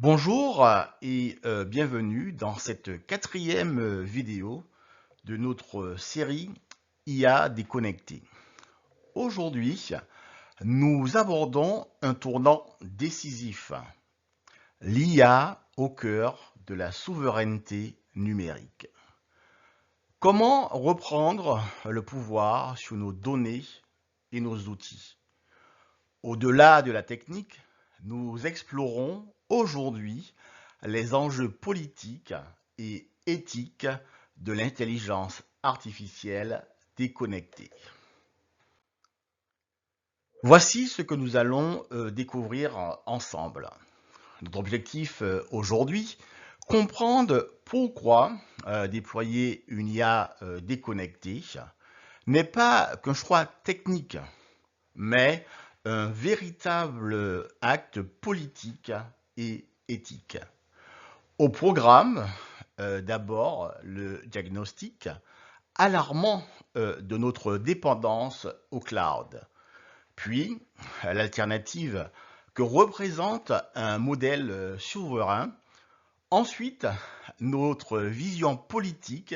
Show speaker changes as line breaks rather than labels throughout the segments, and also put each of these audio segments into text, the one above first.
Bonjour et bienvenue dans cette quatrième vidéo de notre série IA déconnectée. Aujourd'hui, nous abordons un tournant décisif, l'IA au cœur de la souveraineté numérique. Comment reprendre le pouvoir sur nos données et nos outils? Au-delà de la technique, nous explorons aujourd'hui les enjeux politiques et éthiques de l'intelligence artificielle déconnectée. Voici ce que nous allons découvrir ensemble. Notre objectif aujourd'hui, comprendre pourquoi déployer une IA déconnectée n'est pas qu'un choix technique, mais un véritable acte politique et éthique. Au programme, d'abord le diagnostic alarmant de notre dépendance au cloud, puis l'alternative que représente un modèle souverain, ensuite notre vision politique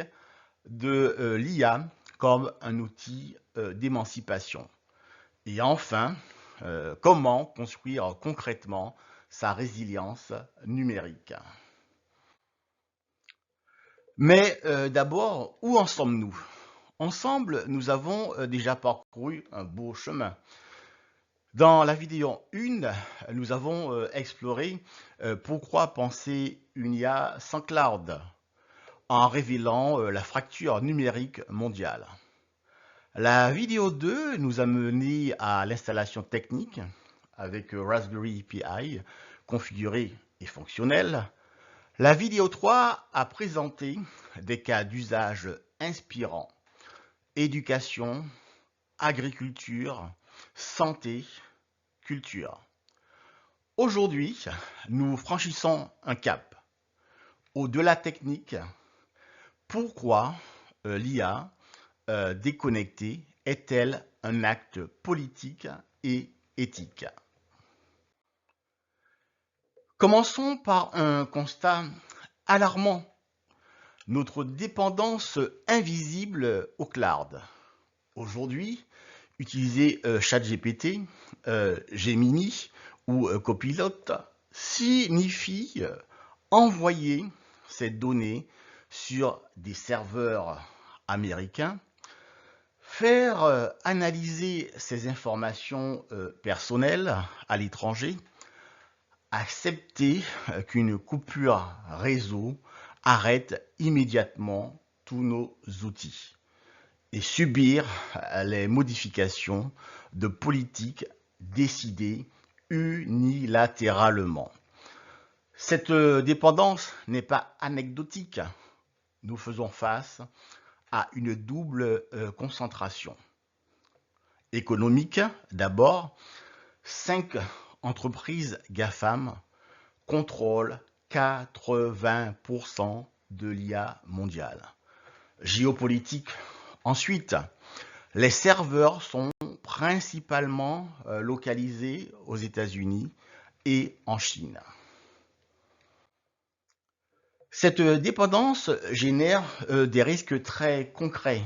de l'IA comme un outil d'émancipation. Et enfin, comment construire concrètement sa résilience numérique. Mais d'abord, où en sommes-nous? Ensemble, nous avons déjà parcouru un beau chemin. Dans la vidéo 1, nous avons exploré pourquoi penser une IA sans cloud, en révélant la fracture numérique mondiale. La vidéo 2 nous a mené à l'installation technique avec Raspberry Pi configuré et fonctionnel. La vidéo 3 a présenté des cas d'usage inspirants: éducation, agriculture, santé, culture. Aujourd'hui, nous franchissons un cap. Au-delà technique, pourquoi l'IA déconnectée est-elle un acte politique et éthique? Commençons par un constat alarmant: notre dépendance invisible au cloud. Aujourd'hui, utiliser ChatGPT, Gemini ou Copilot signifie envoyer ces données sur des serveurs américains, faire analyser ces informations personnelles à l'étranger, accepter qu'une coupure réseau arrête immédiatement tous nos outils et subir les modifications de politiques décidées unilatéralement. Cette dépendance n'est pas anecdotique. Nous faisons face à une double concentration. Économique, d'abord, 5 entreprises GAFAM contrôlent 80% de l'IA mondiale. Géopolitique, ensuite, les serveurs sont principalement localisés aux États-Unis et en Chine. Cette dépendance génère des risques très concrets.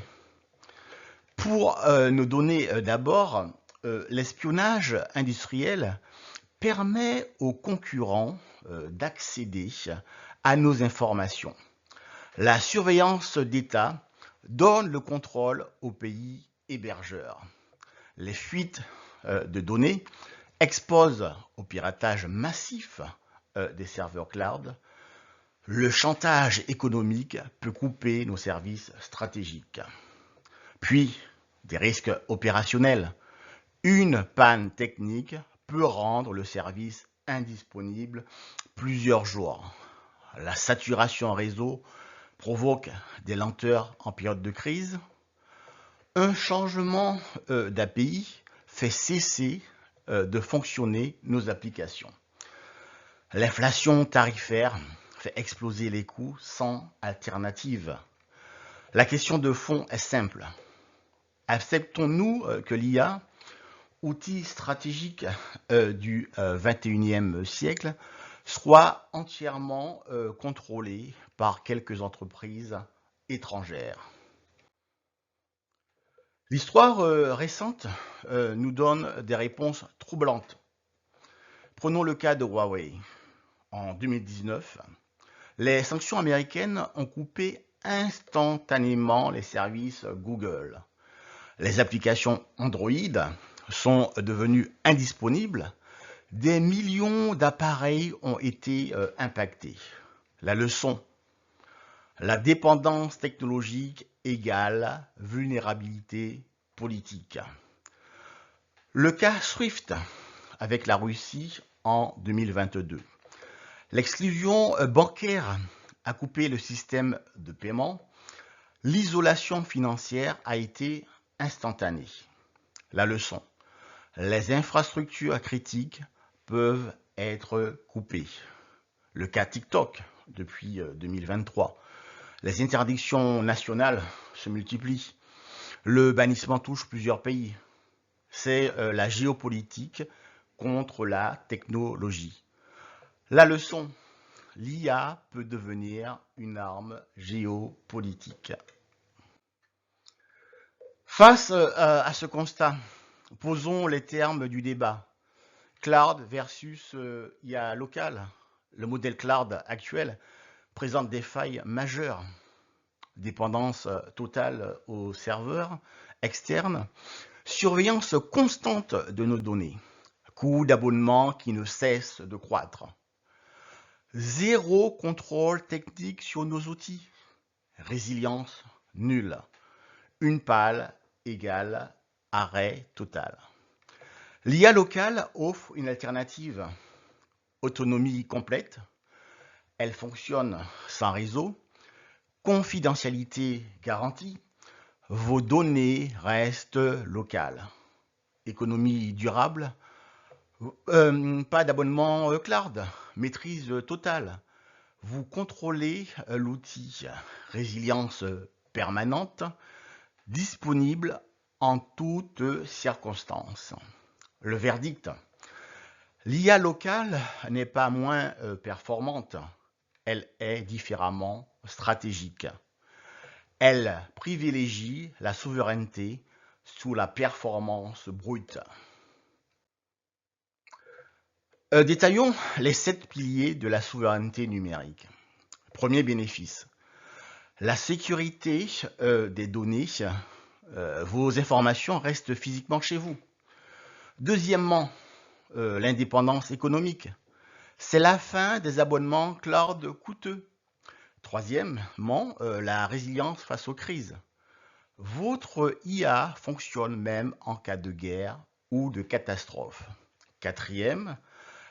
Pour nos données d'abord, l'espionnage industriel permet aux concurrents d'accéder à nos informations. La surveillance d'État donne le contrôle aux pays hébergeurs. Les fuites de données exposent au piratage massif des serveurs cloud. Le chantage économique peut couper nos services stratégiques. Puis, des risques opérationnels. Une panne technique peut rendre le service indisponible plusieurs jours. La saturation réseau provoque des lenteurs en période de crise. Un changement d'API fait cesser de fonctionner nos applications. L'inflation tarifaire fait exploser les coûts sans alternative. La question de fond est simple. Acceptons-nous que l'IA, outil stratégique du XXIe siècle, soit entièrement contrôlée par quelques entreprises étrangères. L'histoire récente nous donne des réponses troublantes. Prenons le cas de Huawei. En 2019, les sanctions américaines ont coupé instantanément les services Google. Les applications Android sont devenues indisponibles. Des millions d'appareils ont été impactés. La leçon, la dépendance technologique égale vulnérabilité politique. Le cas SWIFT avec la Russie en 2022. L'exclusion bancaire a coupé le système de paiement. L'isolation financière a été instantanée. La leçon, les infrastructures critiques peuvent être coupées. Le cas TikTok depuis 2023. Les interdictions nationales se multiplient. Le bannissement touche plusieurs pays. C'est la géopolitique contre la technologie. La leçon, l'IA peut devenir une arme géopolitique. Face à ce constat, posons les termes du débat. Cloud versus IA local. Le modèle cloud actuel présente des failles majeures. Dépendance totale aux serveurs externes, surveillance constante de nos données, coût d'abonnement qui ne cesse de croître. Zéro contrôle technique sur nos outils. Résilience nulle. Une pale égale arrêt total. L'IA locale offre une alternative. Autonomie complète. Elle fonctionne sans réseau. Confidentialité garantie. Vos données restent locales. Économie durable. Pas d'abonnement cloud. Maîtrise totale. Vous contrôlez l'outil. Résilience permanente. Disponible en toutes circonstances. Le verdict. L'IA locale n'est pas moins performante. Elle est différemment stratégique. Elle privilégie la souveraineté sous la performance brute. Détaillons les 7 piliers de la souveraineté numérique. Premier bénéfice, la sécurité des données. Vos informations restent physiquement chez vous. Deuxièmement, l'indépendance économique. C'est la fin des abonnements cloud coûteux. Troisièmement, la résilience face aux crises. Votre IA fonctionne même en cas de guerre ou de catastrophe. Quatrième,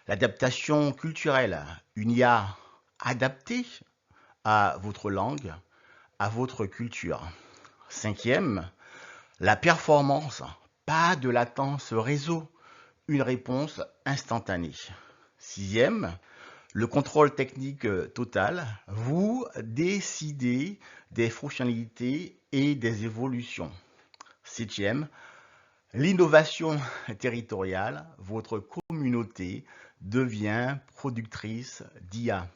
l'adaptation culturelle. Une IA adaptée à votre langue, à votre culture. Cinquième, la performance. Pas de latence réseau. Une réponse instantanée. Sixième, le contrôle technique total. Vous décidez des fonctionnalités et des évolutions. Septième, l'innovation territoriale. Votre communauté devient productrice d'IA,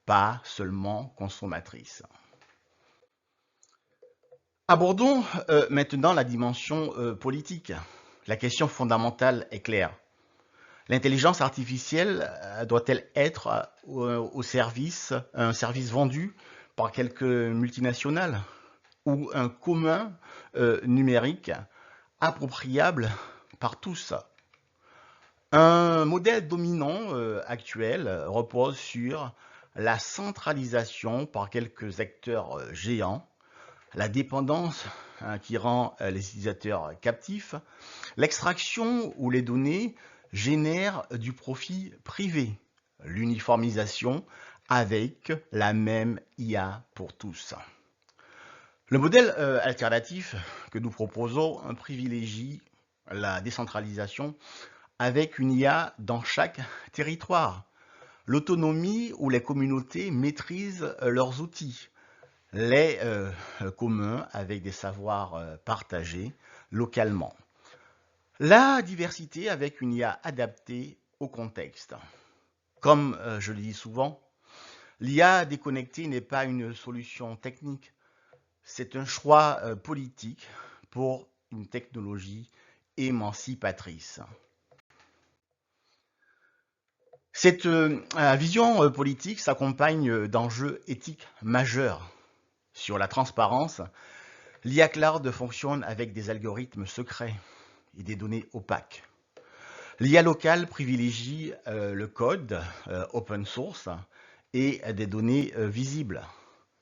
pas seulement consommatrice. Abordons maintenant la dimension politique. La question fondamentale est claire. L'intelligence artificielle doit-elle être un service vendu par quelques multinationales ou un commun numérique appropriable par tous? Un modèle dominant actuel repose sur la centralisation par quelques acteurs géants, la dépendance qui rend les utilisateurs captifs, l'extraction où les données génèrent du profit privé, l'uniformisation avec la même IA pour tous. Le modèle alternatif que nous proposons privilégie la décentralisation avec une IA dans chaque territoire, l'autonomie où les communautés maîtrisent leurs outils, les communs avec des savoirs partagés localement. La diversité avec une IA adaptée au contexte. Comme je le dis souvent, l'IA déconnectée n'est pas une solution technique, c'est un choix politique pour une technologie émancipatrice. Cette vision politique s'accompagne d'enjeux éthiques majeurs. Sur la transparence, l'IA Cloud fonctionne avec des algorithmes secrets et des données opaques. L'IA locale privilégie le code open source et des données visibles.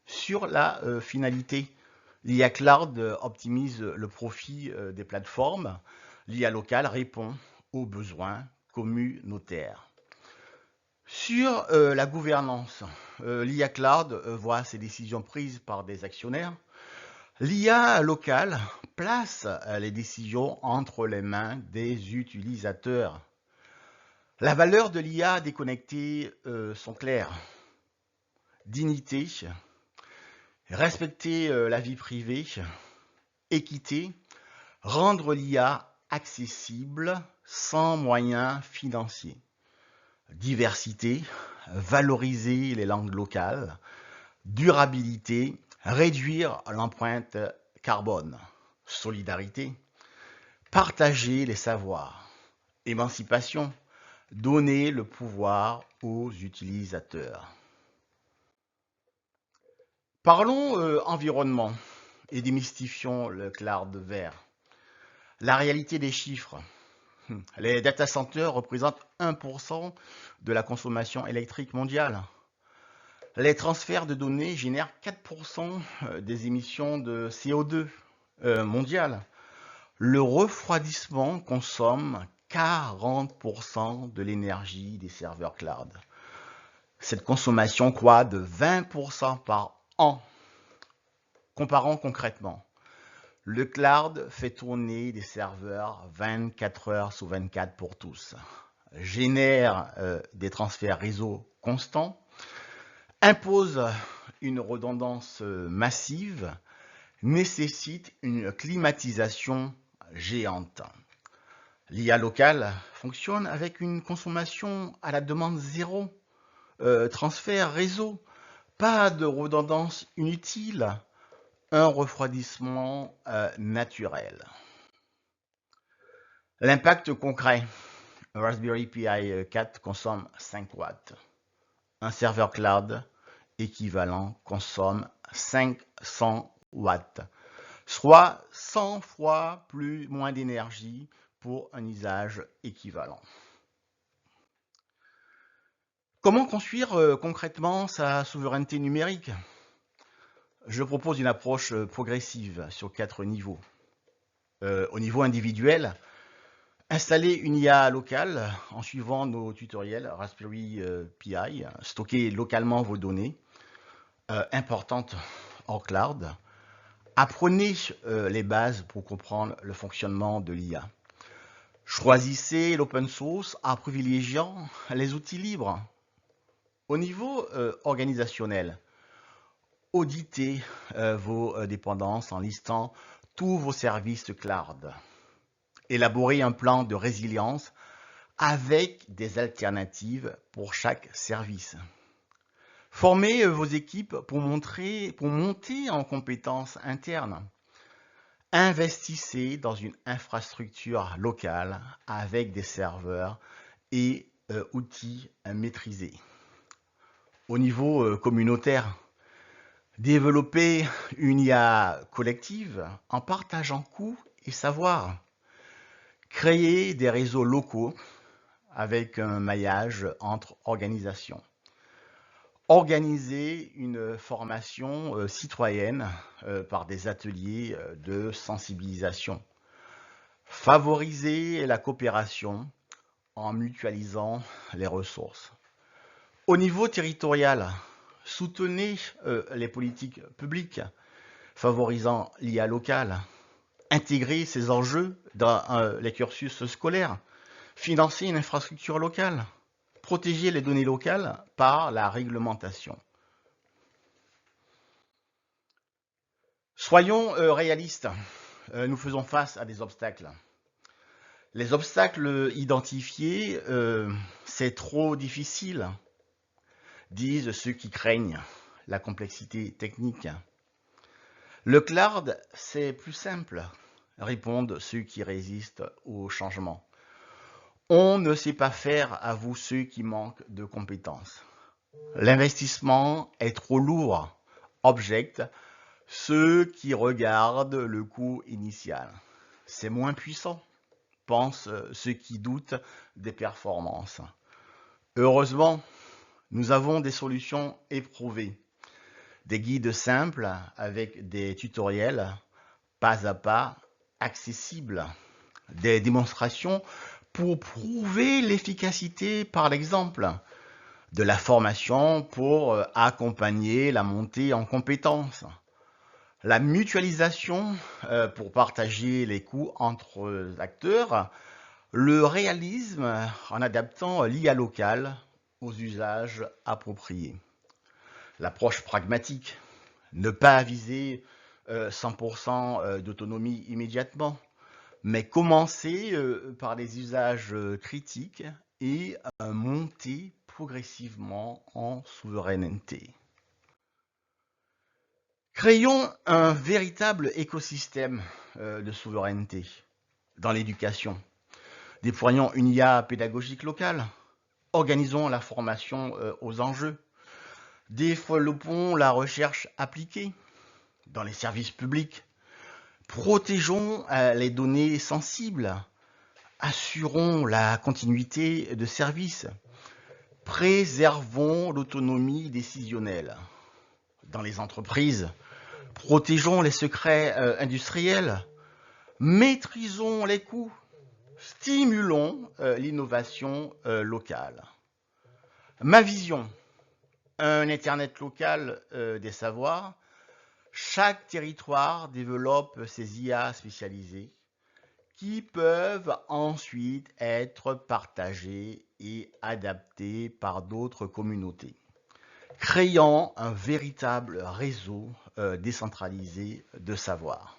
Sur la finalité, l'IA Cloud optimise le profit des plateformes. L'IA locale répond aux besoins communautaires. Sur la gouvernance, l'IA Cloud voit ses décisions prises par des actionnaires. L'IA locale place les décisions entre les mains des utilisateurs. La valeur de l'IA déconnectée sont claires. Dignité, respecter la vie privée, équité, rendre l'IA accessible sans moyens financiers. Diversité, valoriser les langues locales, durabilité, réduire l'empreinte carbone, solidarité, partager les savoirs, émancipation, donner le pouvoir aux utilisateurs. Parlons environnement et démystifions le cloud vert. La réalité des chiffres. Les data centers représentent 1% de la consommation électrique mondiale. Les transferts de données génèrent 4% des émissions de CO2 mondiales. Le refroidissement consomme 40% de l'énergie des serveurs cloud. Cette consommation croît de 20% par an. Comparons concrètement. Le cloud fait tourner des serveurs 24 heures sur 24 pour tous, génère des transferts réseau constants, impose une redondance massive, nécessite une climatisation géante. L'IA locale fonctionne avec une consommation à la demande zéro, transfert réseau, pas de redondance inutile, un refroidissement naturel. L'impact concret, un Raspberry Pi 4 consomme 5 watts. Un serveur cloud équivalent consomme 500 watts, soit 100 fois moins d'énergie pour un usage équivalent. Comment construire concrètement sa souveraineté numérique? Je propose une approche progressive sur 4 niveaux. Au niveau individuel, installer une IA locale en suivant nos tutoriels Raspberry Pi, stocker localement vos données importantes hors cloud. Apprenez les bases pour comprendre le fonctionnement de l'IA. Choisissez l'open source en privilégiant les outils libres. Au niveau organisationnel, auditez vos dépendances en listant tous vos services cloud. Élaborez un plan de résilience avec des alternatives pour chaque service. Formez vos équipes pour monter en compétences internes. Investissez dans une infrastructure locale avec des serveurs et outils maîtrisés. Au niveau communautaire, développez une IA collective en partageant coûts et savoirs. Créez des réseaux locaux avec un maillage entre organisations. Organisez une formation citoyenne par des ateliers de sensibilisation. Favorisez la coopération en mutualisant les ressources. Au niveau territorial, soutenez les politiques publiques favorisant l'IA locale. Intégrez ces enjeux dans les cursus scolaires. Financez une infrastructure locale. Protéger les données locales par la réglementation. Soyons réalistes, nous faisons face à des obstacles. Les obstacles identifiés, c'est trop difficile, disent ceux qui craignent la complexité technique. Le cloud, c'est plus simple, répondent ceux qui résistent au changement. On ne sait pas faire, avouent ceux qui manquent de compétences. L'investissement est trop lourd, objectent ceux qui regardent le coût initial. C'est moins puissant, pensent ceux qui doutent des performances. Heureusement, nous avons des solutions éprouvées, des guides simples avec des tutoriels pas à pas accessibles, des démonstrations pour prouver l'efficacité par l'exemple, de la formation pour accompagner la montée en compétences, la mutualisation pour partager les coûts entre acteurs, le réalisme en adaptant l'IA locale aux usages appropriés. L'approche pragmatique, ne pas viser 100% d'autonomie immédiatement, mais commencer par les usages critiques et monter progressivement en souveraineté. Créons un véritable écosystème de souveraineté dans l'éducation. Déployons une IA pédagogique locale. Organisons la formation aux enjeux. Développons la recherche appliquée dans les services publics. Protégeons les données sensibles. Assurons la continuité de service. Préservons l'autonomie décisionnelle. Dans les entreprises, protégeons les secrets industriels. Maîtrisons les coûts. Stimulons l'innovation locale. Ma vision, un Internet local des savoirs. Chaque territoire développe ses IA spécialisées qui peuvent ensuite être partagées et adaptées par d'autres communautés, créant un véritable réseau décentralisé de savoir.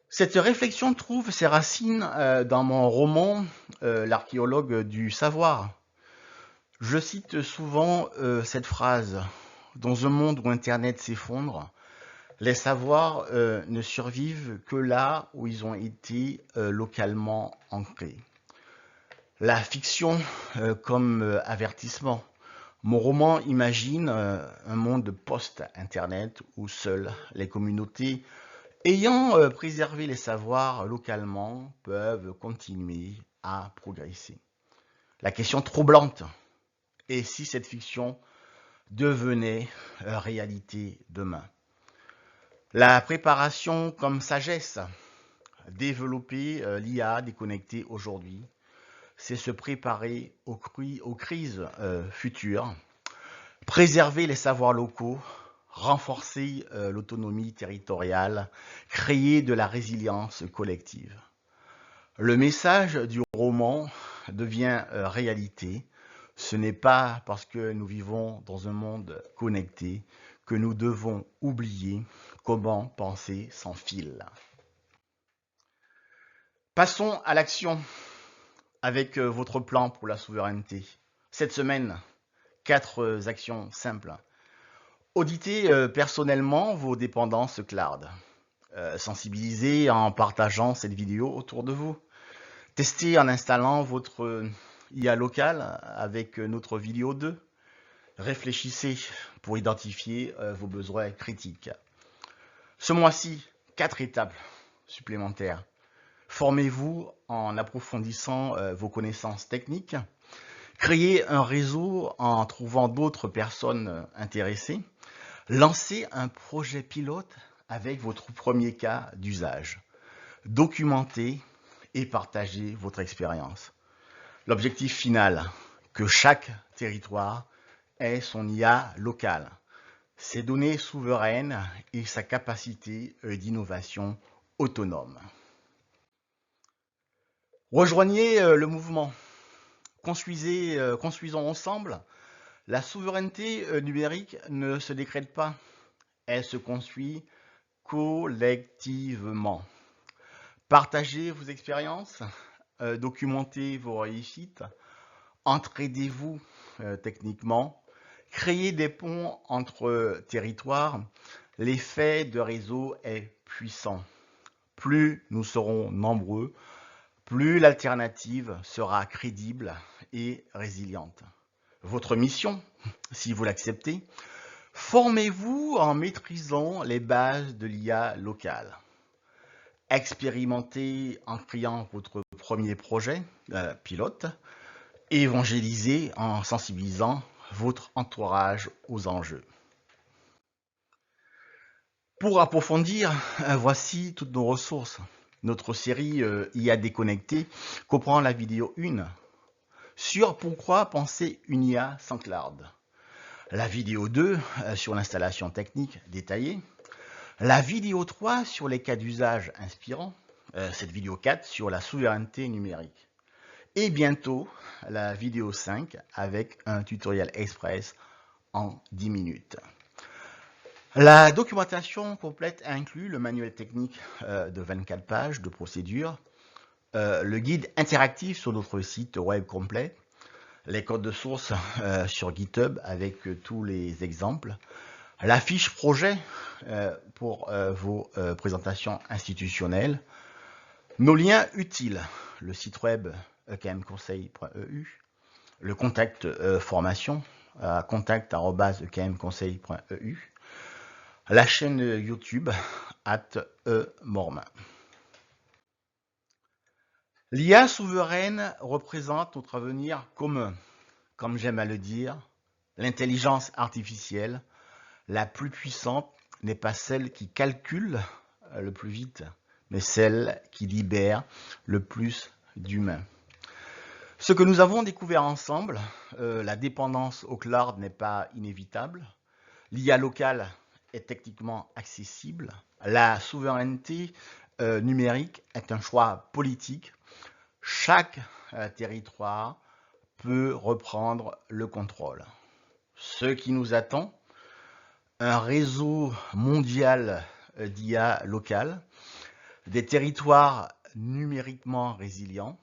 Cette réflexion trouve ses racines dans mon roman L'archéologue du savoir. Je cite souvent cette phrase: dans un monde où Internet s'effondre, les savoirs ne survivent que là où ils ont été localement ancrés. La fiction comme avertissement. Mon roman imagine un monde post-Internet où seules les communautés ayant préservé les savoirs localement peuvent continuer à progresser. La question troublante est si cette fiction devenait réalité demain. La préparation comme sagesse, développer l'IA déconnectée aujourd'hui, c'est se préparer aux crises futures, préserver les savoirs locaux, renforcer l'autonomie territoriale, créer de la résilience collective. Le message du roman devient réalité. Ce n'est pas parce que nous vivons dans un monde connecté que nous devons oublier comment penser sans fil. Passons à l'action avec votre plan pour la souveraineté. Cette semaine, 4 actions simples. Auditez personnellement vos dépendances cloud. Sensibilisez en partageant cette vidéo autour de vous. Testez en installant votre IA locale avec notre vidéo 2. Réfléchissez pour identifier vos besoins critiques. Ce mois-ci, 4 étapes supplémentaires. Formez-vous en approfondissant vos connaissances techniques. Créez un réseau en trouvant d'autres personnes intéressées. Lancez un projet pilote avec votre premier cas d'usage. Documentez et partagez votre expérience. L'objectif final, que chaque territoire ait son IA locale, ses données souveraines et sa capacité d'innovation autonome. Rejoignez le mouvement. Construisons ensemble. La souveraineté numérique ne se décrète pas, elle se construit collectivement. Partagez vos expériences, documentez vos réussites, entraidez-vous techniquement, créez des ponts entre territoires. L'effet de réseau est puissant. Plus nous serons nombreux, plus l'alternative sera crédible et résiliente. Votre mission, si vous l'acceptez, formez-vous en maîtrisant les bases de l'IA locale. Expérimentez en créant votre premier projet pilote. Évangélisez en sensibilisant votre entourage aux enjeux. Pour approfondir, voici toutes nos ressources. Notre série IA déconnectée comprend la vidéo 1 sur pourquoi penser une IA sans cloud. La vidéo 2 sur l'installation technique détaillée. La vidéo 3 sur les cas d'usage inspirants. Cette vidéo 4 sur la souveraineté numérique. Et bientôt, la vidéo 5 avec un tutoriel express en 10 minutes. La documentation complète inclut le manuel technique de 24 pages de procédure, le guide interactif sur notre site web complet, les codes de source sur GitHub avec tous les exemples, la fiche projet pour vos présentations institutionnelles, nos liens utiles, le site web ekmconseil.eu, le contact formation contact@ekmconseil.eu, la chaîne YouTube @emormain. L'IA souveraine représente notre avenir commun. Comme j'aime à le dire, l'intelligence artificielle la plus puissante n'est pas celle qui calcule le plus vite, mais celle qui libère le plus d'humains. Ce que nous avons découvert ensemble, la dépendance au cloud n'est pas inévitable, l'IA locale est techniquement accessible, la souveraineté numérique est un choix politique, chaque territoire peut reprendre le contrôle. Ce qui nous attend, un réseau mondial d'IA locale, des territoires numériquement résilients,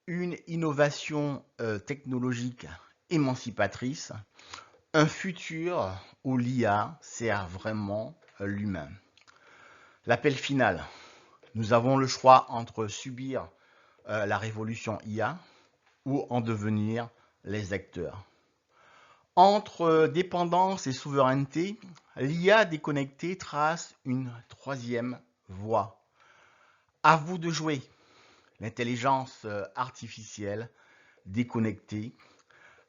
une innovation technologique émancipatrice, un futur où l'IA sert vraiment l'humain. L'appel final. Nous avons le choix entre subir la révolution IA ou en devenir les acteurs. Entre dépendance et souveraineté, l'IA déconnectée trace une troisième voie. À vous de jouer. L'intelligence artificielle déconnectée,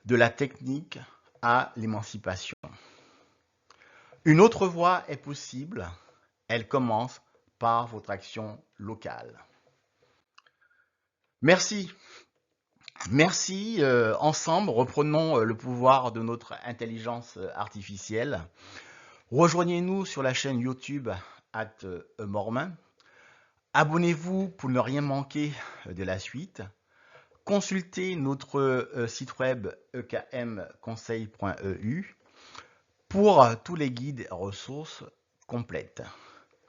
de la technique à l'émancipation. Une autre voie est possible, elle commence par votre action locale. Merci. Merci, ensemble, reprenons le pouvoir de notre intelligence artificielle. Rejoignez-nous sur la chaîne YouTube @emormain. Abonnez-vous pour ne rien manquer de la suite. Consultez notre site web ekmconseil.eu pour tous les guides et ressources complètes.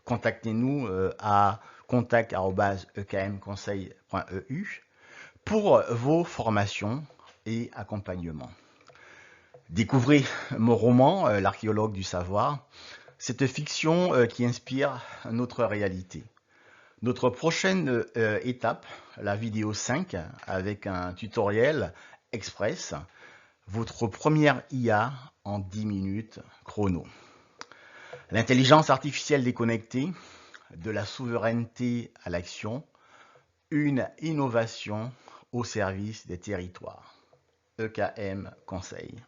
Contactez-nous à contact@ekmconseil.eu pour vos formations et accompagnements. Découvrez mon roman, L'archéologue du savoir, cette fiction qui inspire notre réalité. Notre prochaine étape, la vidéo 5, avec un tutoriel express, votre première IA en 10 minutes chrono. L'intelligence artificielle déconnectée, de la souveraineté à l'action, une innovation au service des territoires. EKM Conseil.